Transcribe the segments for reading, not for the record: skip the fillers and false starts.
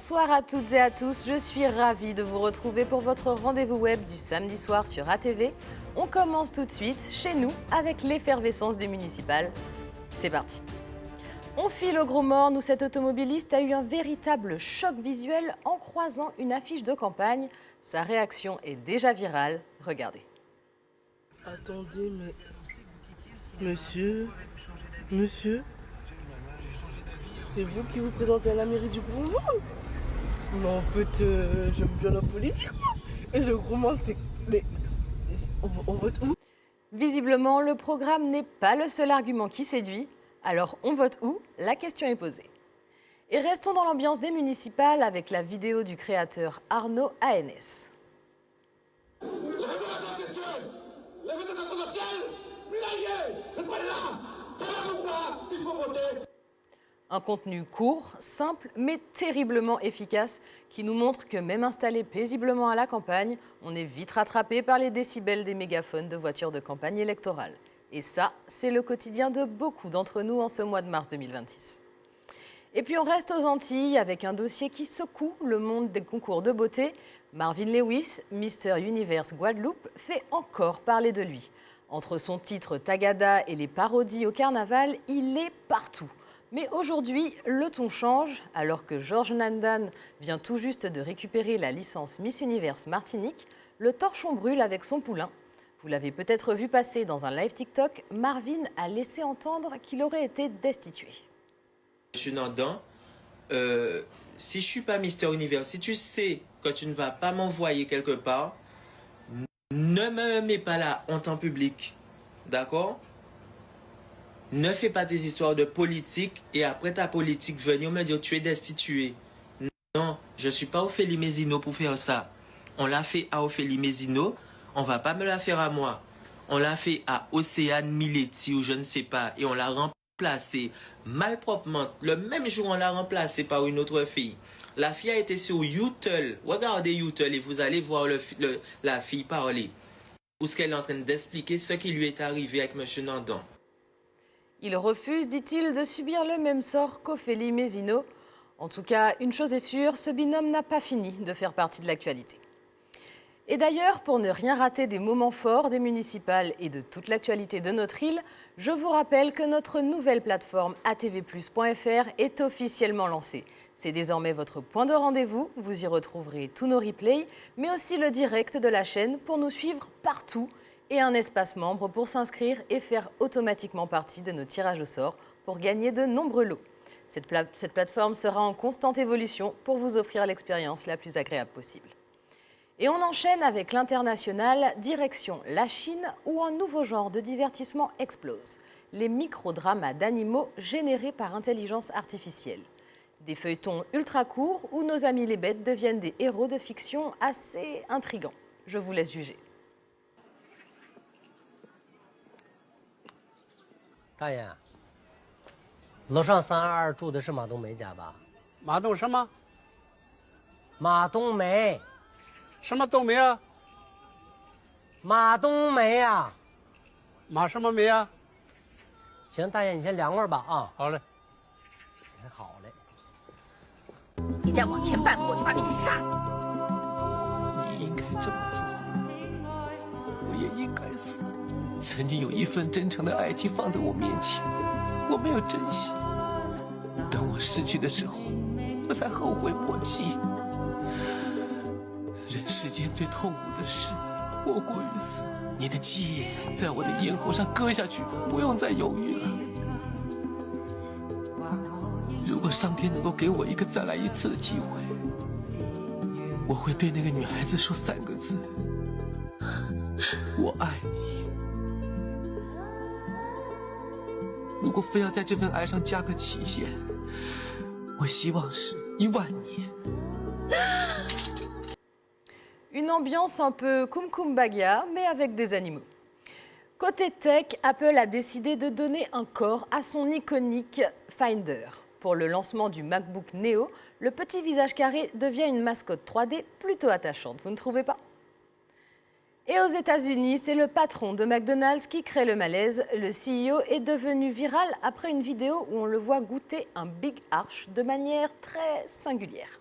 Bonsoir à toutes et à tous, je suis ravie de vous retrouver pour votre rendez-vous web du samedi soir sur ATV. On commence tout de suite chez nous avec l'effervescence des municipales. C'est parti. On file au Gros Morne où cet automobiliste a eu un véritable choc visuel en croisant une affiche de campagne. Sa réaction est déjà virale, regardez. Attendez, mais... Monsieur, c'est vous qui vous présentez à la mairie du Gros Morne? Mais en fait, j'aime bien la politique, moi. Et le Gros Morne, c'est... Mais... On vote où? Visiblement, le programme n'est pas le seul argument qui séduit. Alors, on vote où? La question est posée. Et restons dans l'ambiance des municipales avec la vidéo du créateur Arnaud ANS. Un contenu court, simple, mais terriblement efficace qui nous montre que même installé paisiblement à la campagne, on est vite rattrapé par les décibels des mégaphones de voitures de campagne électorale. Et ça, c'est le quotidien de beaucoup d'entre nous en ce mois de mars 2026. Et puis on reste aux Antilles avec un dossier qui secoue le monde des concours de beauté. Marvin Lewis, Mister Universe Guadeloupe, fait encore parler de lui. Entre son titre Tagada et les parodies au carnaval, il est partout. Mais aujourd'hui, le ton change, alors que Georges Nandan vient tout juste de récupérer la licence Miss Universe Martinique, le torchon brûle avec son poulain. Vous l'avez peut-être vu passer dans un live TikTok, Marvin a laissé entendre qu'il aurait été destitué. Monsieur Nandan, si je suis pas Mister Univers, si tu sais que tu ne vas pas m'envoyer quelque part, ne me mets pas la honte en public, d'accord? Ne fais pas tes histoires de politique et après ta politique venir me dire tu es destitué. Non, je suis pas Ophélie Mézino pour faire ça. On l'a fait à Ophélie Mézino, on va pas me la faire à moi. On l'a fait à Océane Miletti ou je ne sais pas et on l'a remplacé malproprement. Le même jour, on l'a remplacé par une autre fille. La fille a été sur YouTube. Regardez YouTube et vous allez voir la fille parler. Où ce qu'elle est en train d'expliquer ce qui lui est arrivé avec M. Nandan. Il refuse, dit-il, de subir le même sort qu'Ophélie Mézino. En tout cas, une chose est sûre, ce binôme n'a pas fini de faire partie de l'actualité. Et d'ailleurs, pour ne rien rater des moments forts des municipales et de toute l'actualité de notre île, je vous rappelle que notre nouvelle plateforme atvplus.fr est officiellement lancée. C'est désormais votre point de rendez-vous, vous y retrouverez tous nos replays, mais aussi le direct de la chaîne pour nous suivre partout et un espace membre pour s'inscrire et faire automatiquement partie de nos tirages au sort pour gagner de nombreux lots. Cette plateforme sera en constante évolution pour vous offrir l'expérience la plus agréable possible. Et on enchaîne avec l'international, direction la Chine, où un nouveau genre de divertissement explose. Les microdramas d'animaux générés par intelligence artificielle. Des feuilletons ultra courts où nos amis les bêtes deviennent des héros de fiction assez intrigants. Je vous laisse juger. 大爷，楼上322住的是马冬梅家吧？马冬什么？马冬梅，什么冬梅啊？马冬梅啊！马什么梅啊？行，大爷你先凉快吧啊。好嘞。还好嘞。你再往前半步，我就把你给杀了。你应该这么做，我也应该死。曾经有一份真诚的爱情放在我面前，我没有珍惜。等我失去的时候，我才后悔莫及。人世间最痛苦的事，莫过于此。你的剑在我的咽喉上割下去，不用再犹豫了。如果上天能够给我一个再来一次的机会，我会对那个女孩子说3个字：我爱你。如果非要在这份爱上加个期限，我希望是10000年。Une ambiance un peu Kum Kum Bagia, mais avec des animaux. Côté tech, Apple a décidé de donner un corps à son iconique Finder. Pour le lancement du MacBook Neo, le petit visage carré devient une mascotte 3D plutôt attachante, vous ne trouvez pas? Et aux États-Unis, c'est le patron de McDonald's qui crée le malaise. Le CEO est devenu viral après une vidéo où on le voit goûter un Big Arch de manière très singulière.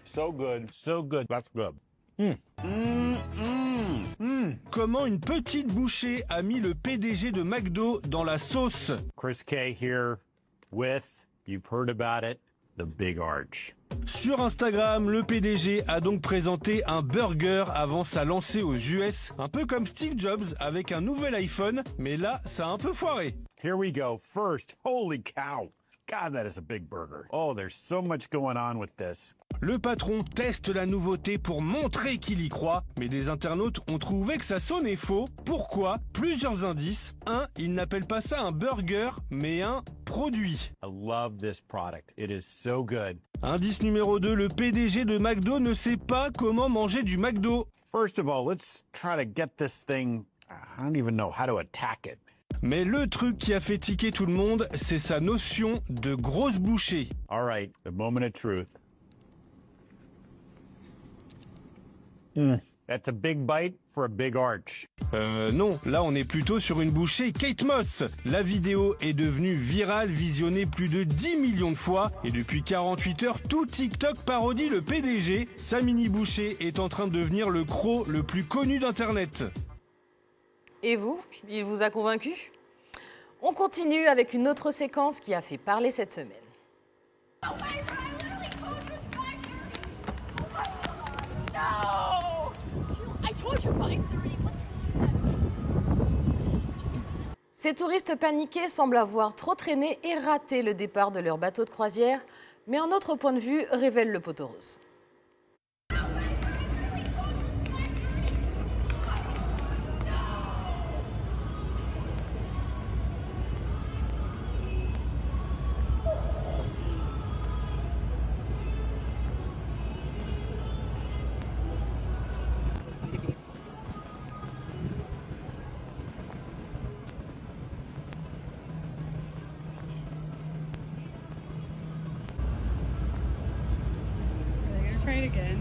So good. So good. That's good. Comment une petite bouchée a mis le PDG de McDo dans la sauce? Chris K here with, you've heard about it, the Big Arch. Sur Instagram, le PDG a donc présenté un burger avant sa lancée aux US, un peu comme Steve Jobs avec un nouvel iPhone, mais là, ça a un peu foiré. Here we go. First, holy cow. God, that is a big burger. Oh, there's so much going on with this. Le patron teste la nouveauté pour montrer qu'il y croit, mais des internautes ont trouvé que ça sonnait faux. Pourquoi? Plusieurs indices. 1. Il n'appelle pas ça un burger, mais un produit. I love this product. It is so good. Indice numéro 2, le PDG de McDo ne sait pas comment manger du McDo. First of all, let's try to get this thing, I don't even know how to attack it. Mais le truc qui a fait tiquer tout le monde, c'est sa notion de grosse bouchée. All right, the moment of truth. That's a big bite for a big arch. Non, là on est plutôt sur une bouchée Kate Moss. La vidéo est devenue virale, visionnée plus de 10 millions de fois. Et depuis 48 heures, tout TikTok parodie le PDG. Sa mini bouchée est en train de devenir le croc le plus connu d'Internet. Et vous, il vous a convaincu? On continue avec une autre séquence qui a fait parler cette semaine. Ces touristes paniqués semblent avoir trop traîné et raté le départ de leur bateau de croisière, mais un autre point de vue révèle le poteau rose. Try it again.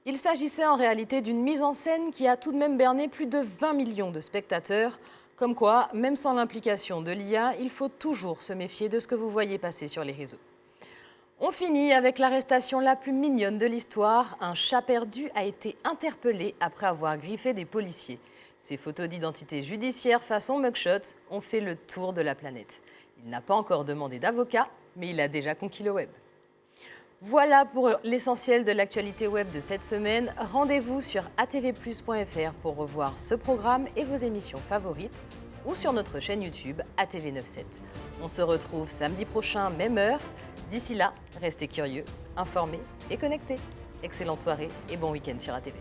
Il s'agissait en réalité d'une mise en scène qui a tout de même berné plus de 20 millions de spectateurs. Comme quoi, même sans l'implication de l'IA, il faut toujours se méfier de ce que vous voyez passer sur les réseaux. On finit avec l'arrestation la plus mignonne de l'histoire. Un chat perdu a été interpellé après avoir griffé des policiers. Ces photos d'identité judiciaire façon mugshot ont fait le tour de la planète. Il n'a pas encore demandé d'avocat, mais il a déjà conquis le web. Voilà pour l'essentiel de l'actualité web de cette semaine. Rendez-vous sur atvplus.fr pour revoir ce programme et vos émissions favorites ou sur notre chaîne YouTube ATV97. On se retrouve samedi prochain, même heure. D'ici là, restez curieux, informés et connectés. Excellente soirée et bon week-end sur ATV.